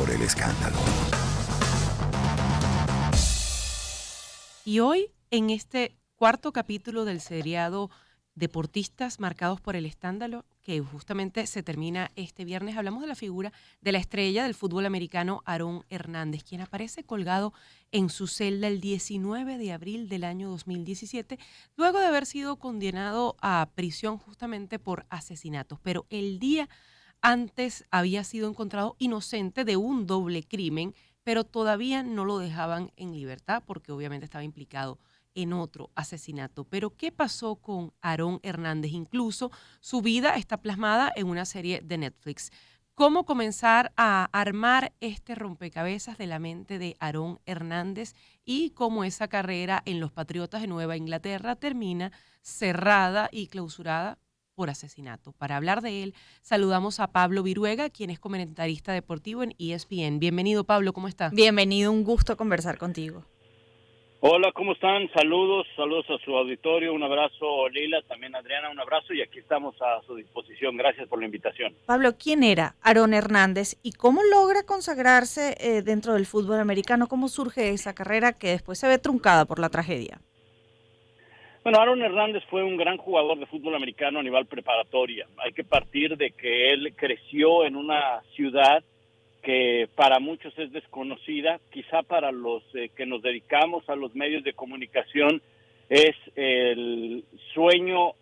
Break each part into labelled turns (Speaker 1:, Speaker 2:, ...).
Speaker 1: por el escándalo.
Speaker 2: Y hoy, en este cuarto capítulo del seriado Deportistas marcados por el escándalo, que justamente se termina este viernes, hablamos de la figura de la estrella del fútbol americano Aarón Hernández, quien aparece colgado en su celda el 19 de abril del año 2017, luego de haber sido condenado a prisión justamente por asesinatos. Pero el día antes había sido encontrado inocente de un doble crimen, pero todavía no lo dejaban en libertad porque obviamente estaba implicado en otro asesinato. Pero ¿qué pasó con Aarón Hernández? Incluso su vida está plasmada en una serie de Netflix. ¿Cómo comenzar a armar este rompecabezas de la mente de Aarón Hernández y cómo esa carrera en los Patriotas de Nueva Inglaterra termina cerrada y clausurada por asesinato? Para hablar de él, saludamos a Pablo Viruega, quien es comentarista deportivo en ESPN. Bienvenido, Pablo, ¿cómo está?
Speaker 3: Bienvenido, un gusto conversar contigo.
Speaker 4: Hola, ¿cómo están? Saludos a su auditorio, un abrazo Lila, también Adriana, un abrazo y aquí estamos a su disposición. Gracias por la invitación.
Speaker 3: Pablo, ¿quién era Aarón Hernández y cómo logra consagrarse dentro del fútbol americano? ¿Cómo surge esa carrera que después se ve truncada por la tragedia?
Speaker 4: Bueno, Aarón Hernández fue un gran jugador de fútbol americano a nivel preparatoria. Hay que partir de que él creció en una ciudad que para muchos es desconocida, quizá para los que nos dedicamos a los medios de comunicación es el sueño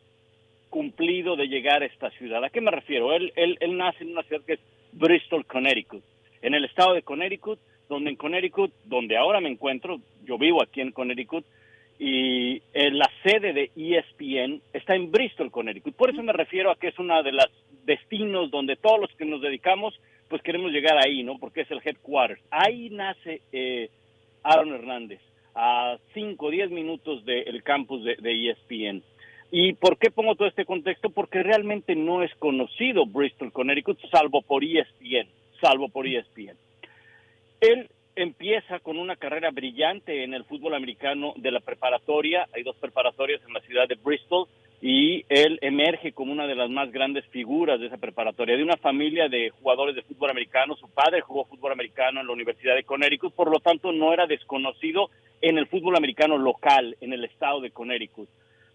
Speaker 4: cumplido de llegar a esta ciudad. ¿A qué me refiero? Él nace en una ciudad que es Bristol, Connecticut, en el estado de Connecticut, donde en Connecticut, donde ahora me encuentro, yo vivo aquí en Connecticut, y la sede de ESPN está en Bristol, Connecticut. Por eso me refiero a que es una de las destinos donde todos los que nos dedicamos, pues queremos llegar ahí, ¿no? Porque es el headquarters. Ahí nace Aarón Hernández, a 5 o 10 minutos del campus de ESPN. ¿Y por qué pongo todo este contexto? Porque realmente no es conocido Bristol, Connecticut, salvo por ESPN. Él empieza con una carrera brillante en el fútbol americano de la preparatoria. Hay 2 preparatorias en la ciudad de Bristol y él emerge como una de las más grandes figuras de esa preparatoria, de una familia de jugadores de fútbol americano. Su padre jugó fútbol americano en la Universidad de Connecticut, por lo tanto no era desconocido en el fútbol americano local, en el estado de Connecticut,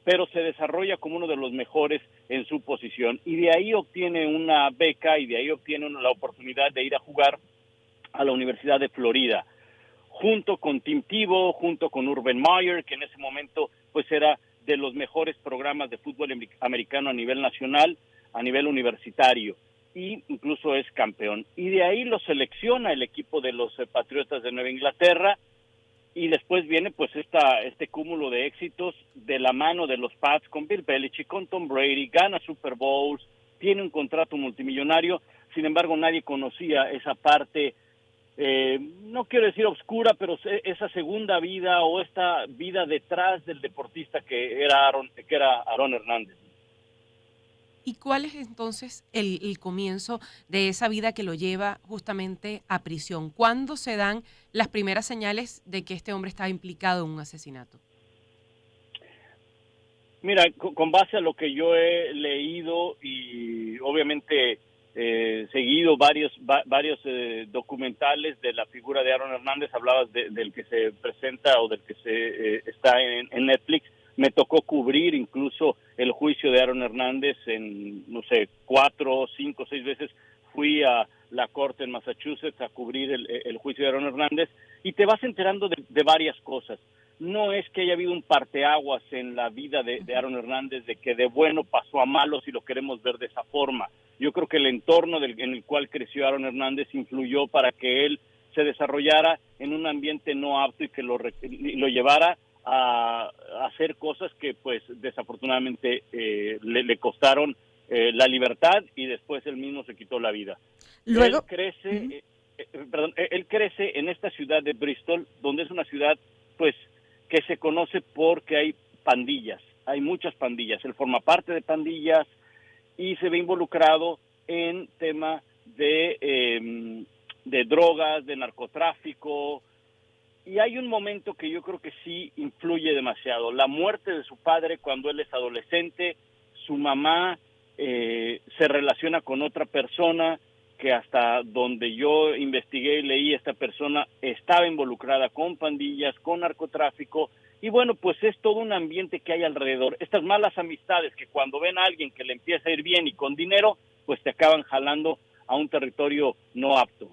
Speaker 4: pero se desarrolla como uno de los mejores en su posición y de ahí obtiene una beca y de ahí obtiene la oportunidad de ir a jugar a la Universidad de Florida, junto con Tim Tebow, junto con Urban Meyer, que en ese momento pues era de los mejores programas de fútbol americano a nivel nacional, a nivel universitario, y incluso es campeón. Y de ahí lo selecciona el equipo de los Patriotas de Nueva Inglaterra, y después viene pues este cúmulo de éxitos de la mano de los Pats con Bill Belichick, con Tom Brady, gana Super Bowls, tiene un contrato multimillonario. Sin embargo, nadie conocía esa parte, no quiero decir oscura, pero esa segunda vida o esta vida detrás del deportista que era Aarón Hernández.
Speaker 2: ¿Y cuál es entonces el comienzo de esa vida que lo lleva justamente a prisión? ¿Cuándo se dan las primeras señales de que este hombre estaba implicado en un asesinato?
Speaker 4: Mira, con base a lo que yo he leído y obviamente seguido varios documentales de la figura de Aarón Hernández, hablabas del que se presenta o del que está en Netflix. Me tocó cubrir incluso el juicio de Aarón Hernández en, no sé, 4, 5, 6 veces fui a la corte en Massachusetts a cubrir el juicio de Aarón Hernández y te vas enterando de varias cosas. No es que haya habido un parteaguas en la vida de Aarón Hernández, de que de bueno pasó a malo, si lo queremos ver de esa forma. Yo creo que el entorno en el cual creció Aarón Hernández influyó para que él se desarrollara en un ambiente no apto y que lo llevara a hacer cosas que pues desafortunadamente le costaron la libertad y después él mismo se quitó la vida.
Speaker 3: Luego,
Speaker 4: Él crece en esta ciudad de Bristol, donde es una ciudad pues que se conoce porque hay pandillas, hay muchas pandillas. Él forma parte de pandillas y se ve involucrado en tema de drogas, de narcotráfico. Y hay un momento que yo creo que sí influye demasiado. La muerte de su padre cuando él es adolescente, su mamá se relaciona con otra persona que hasta donde yo investigué y leí, esta persona estaba involucrada con pandillas, con narcotráfico, y bueno, pues es todo un ambiente que hay alrededor. Estas malas amistades que cuando ven a alguien que le empieza a ir bien y con dinero, pues te acaban jalando a un territorio no apto.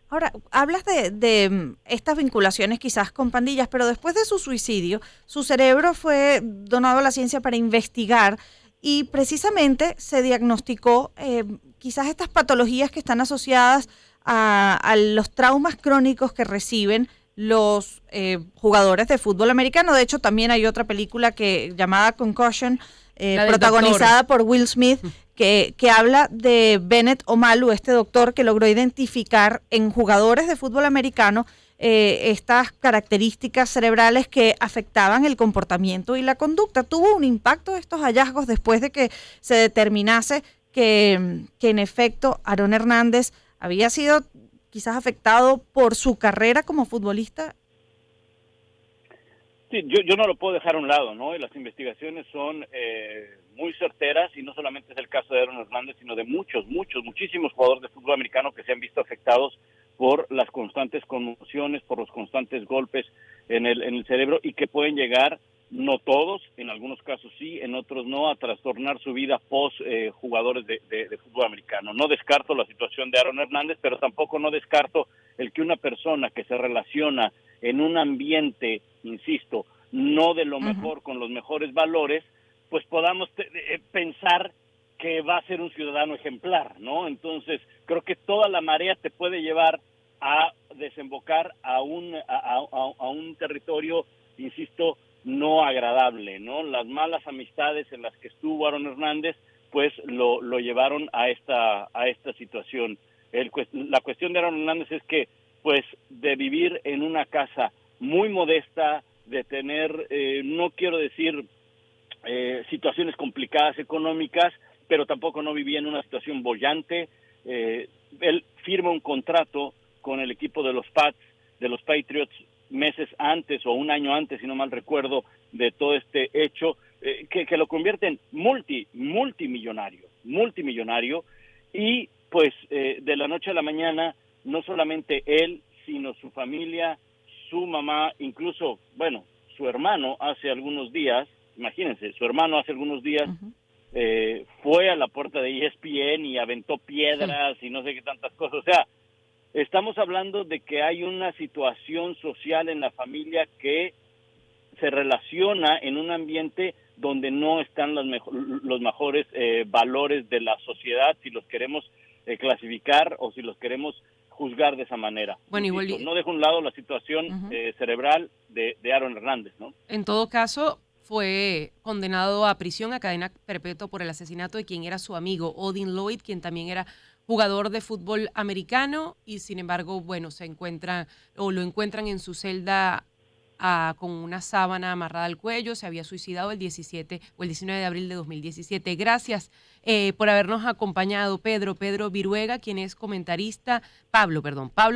Speaker 3: Ahora, hablas de estas vinculaciones quizás con pandillas, pero después de su suicidio, su cerebro fue donado a la ciencia para investigar y precisamente se diagnosticó quizás estas patologías que están asociadas a los traumas crónicos que reciben los jugadores de fútbol americano. De hecho, también hay otra película llamada Concussion, protagonizada por Will Smith, que habla de Bennett Omalu, este doctor que logró identificar en jugadores de fútbol americano estas características cerebrales que afectaban el comportamiento y la conducta. ¿Tuvo un impacto estos hallazgos después de que se determinase que en efecto Aaron Hernández había sido quizás afectado por su carrera como futbolista?
Speaker 4: Sí, yo no lo puedo dejar a un lado, ¿no? Y las investigaciones son muy certeras, y no solamente es el caso de Aaron Hernández, sino de muchísimos jugadores de fútbol americano que se han visto afectados por las constantes conmociones, por los constantes golpes en el cerebro, y que pueden llegar, no todos, en algunos casos sí, en otros no, a trastornar su vida post jugadores de fútbol americano. No descarto la situación de Aaron Hernández, pero tampoco no descarto el que una persona que se relaciona en un ambiente, insisto, no de lo mejor, con los mejores valores, pues podamos pensar que va a ser un ciudadano ejemplar, ¿no? Entonces, creo que toda la marea te puede llevar a desembocar a un territorio, insisto, no agradable, ¿no? Las malas amistades en las que estuvo Aaron Hernández, pues lo llevaron a esta situación. La cuestión de Aaron Hernández es que, pues, de vivir en una casa muy modesta, de tener, no quiero decir situaciones complicadas económicas, pero tampoco no vivía en una situación boyante. Él firma un contrato con el equipo de los Pats, de los Patriots, meses antes o un año antes, si no mal recuerdo, de todo este hecho, que lo convierte en multimillonario, y pues de la noche a la mañana, no solamente él, sino su familia, su mamá, incluso, bueno, su hermano hace algunos días, imagínense, fue a la puerta de ESPN y aventó piedras y no sé qué tantas cosas. O sea, estamos hablando de que hay una situación social en la familia que se relaciona en un ambiente donde no están los mejores valores de la sociedad, si los queremos clasificar o si los queremos juzgar de esa manera.
Speaker 2: Bueno,
Speaker 4: insisto, no dejo a un lado la situación cerebral de Aaron Hernández, ¿no?
Speaker 2: En todo caso, fue condenado a prisión, a cadena perpetua por el asesinato de quien era su amigo, Odin Lloyd, quien también era jugador de fútbol americano, y sin embargo, bueno, lo encuentran en su celda con una sábana amarrada al cuello. Se había suicidado el 17 o el 19 de abril de 2017. Gracias por habernos acompañado, Pedro Viruega, quien es Pablo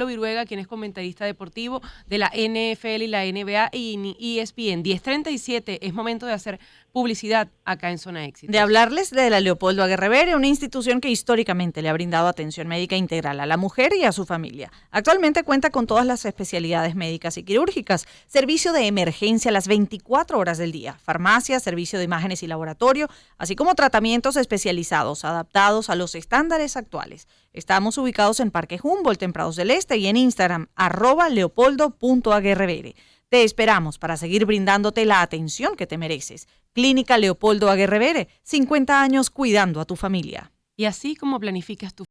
Speaker 2: Viruega, quien es comentarista deportivo de la NFL y la NBA y ESPN. 10:37, es momento de hacer publicidad acá en Zona Éxito.
Speaker 3: De hablarles de la Leopoldo Aguerrevere, una institución que históricamente le ha brindado atención médica integral a la mujer y a su familia. Actualmente cuenta con todas las especialidades médicas y quirúrgicas, servicio de emergencia las 24 horas del día, farmacia, servicio de imágenes y laboratorio, así como tratamientos especializados adaptados a los estándares actuales. Estamos ubicados en Parque Humboldt, en Prados del Este, y en Instagram, @leopoldo.aguerrevere. Te esperamos para seguir brindándote la atención que te mereces. Clínica Leopoldo Aguerrevere, 50 años cuidando a tu familia.
Speaker 2: Y así como planificas tu